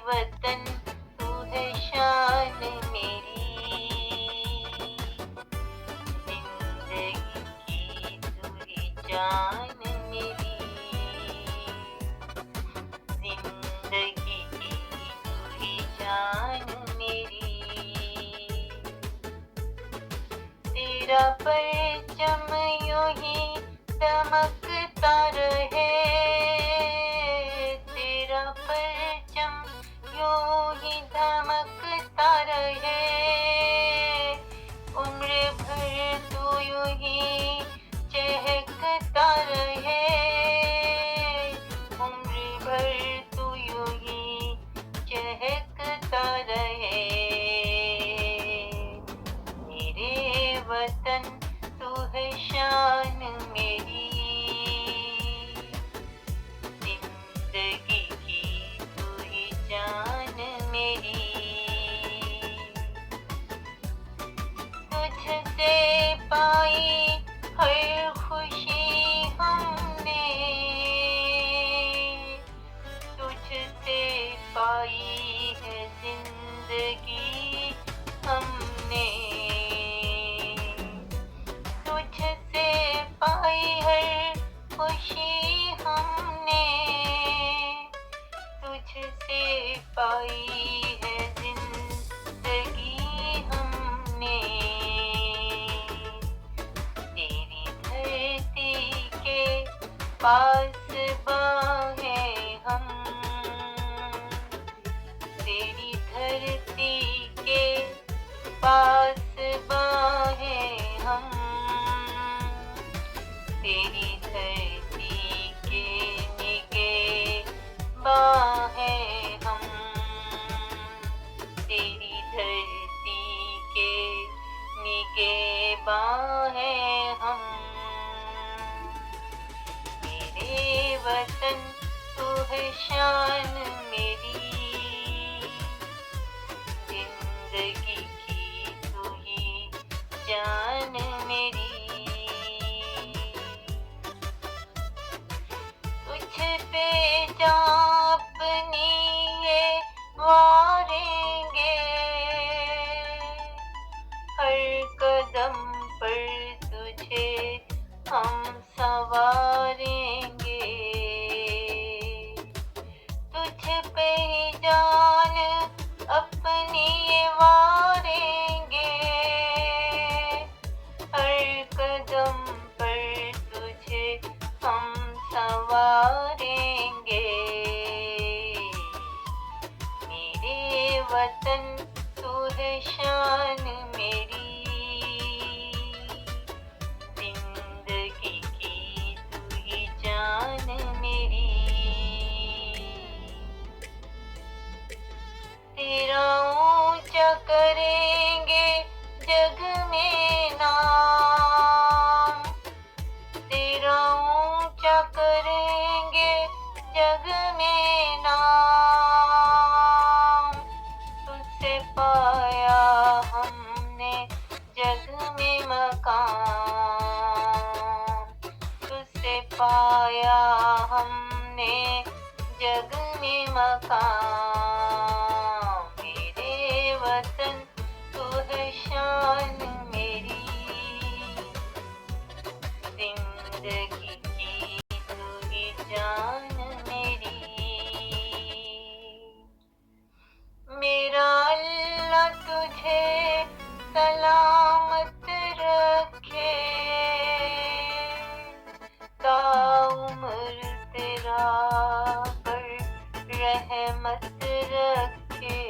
वतन तू है शान मेरी, जिंदगी की तू ही जान मेरी, जिंदगी की तू ही जान मेरी। तेरा परचम यूं ही दमकता रहे, तेरा परचम यूं ही दमकता रहे, उम्र भर तू यूं ही चहकता रहे, उम्र भर तू यूं ही चहकता रहे। मेरे वतन तू है शान मेरी, जिंदगी की तू ही जान मेरी। तुझसे पाई हर खुशी हमने, तुझसे पाई है जिंदगी हमने, तुझसे पाई हर खुशी हमने, तुझसे पाई है जिंदगी हमने। तेरी धरती के पास बाहें हम, तेरी धरती के पास बाहें हम, तेरी धरती के निगहबान हैं हम, तेरी धरती के निगहबान हैं हम। मेरे वतन तू है शान मेरी, जिंदगी की तू ही जान मेरी। तुझ पे जा अपनी ये वारेंगे, हर कदम पर तुझे हम संवारेंगे, तुझ पे जान अपनी ये वारेंगे, हर कदम पर तुझे हम संवारेंगे। मेरे वतन तू है शान मेरी, जिंदगी की तू ही जान मेरी। तेरा ऊंचा करेंगे जग में नाम, तेरा ऊंचा करेंगे जग में नाम, तुझसे पाया हमने जग में मकाम, तुझसे पाया हमने जग में मकाम। मेरे वतन तू है शान मेरी, जिंदगी की तू ही जान मेरी। मेरा अल्लाह तुझे सलामत रखे, ताउम्र तेरा पर रहमत रखे।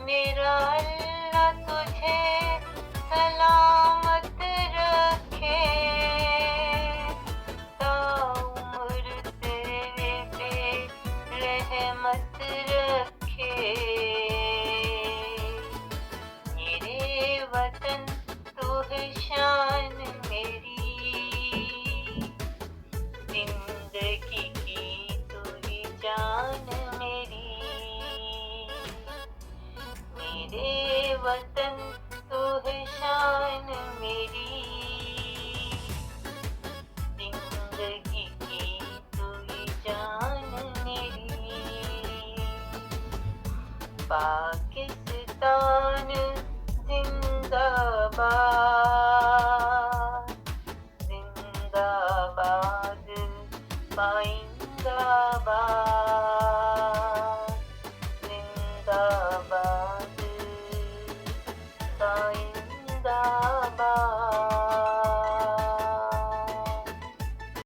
मेरा अल्लाह तुझे सलामत रखे, ताउम्र तेरे पे रहमत रखे। मेरे वतन तू है शान मेरी, जिंदगी की तू ही जान मेरी। मेरे वतन तू है शान मेरी, जिंदगी की तू ही जान मेरी। पाकिस्तान जिंदाबाद।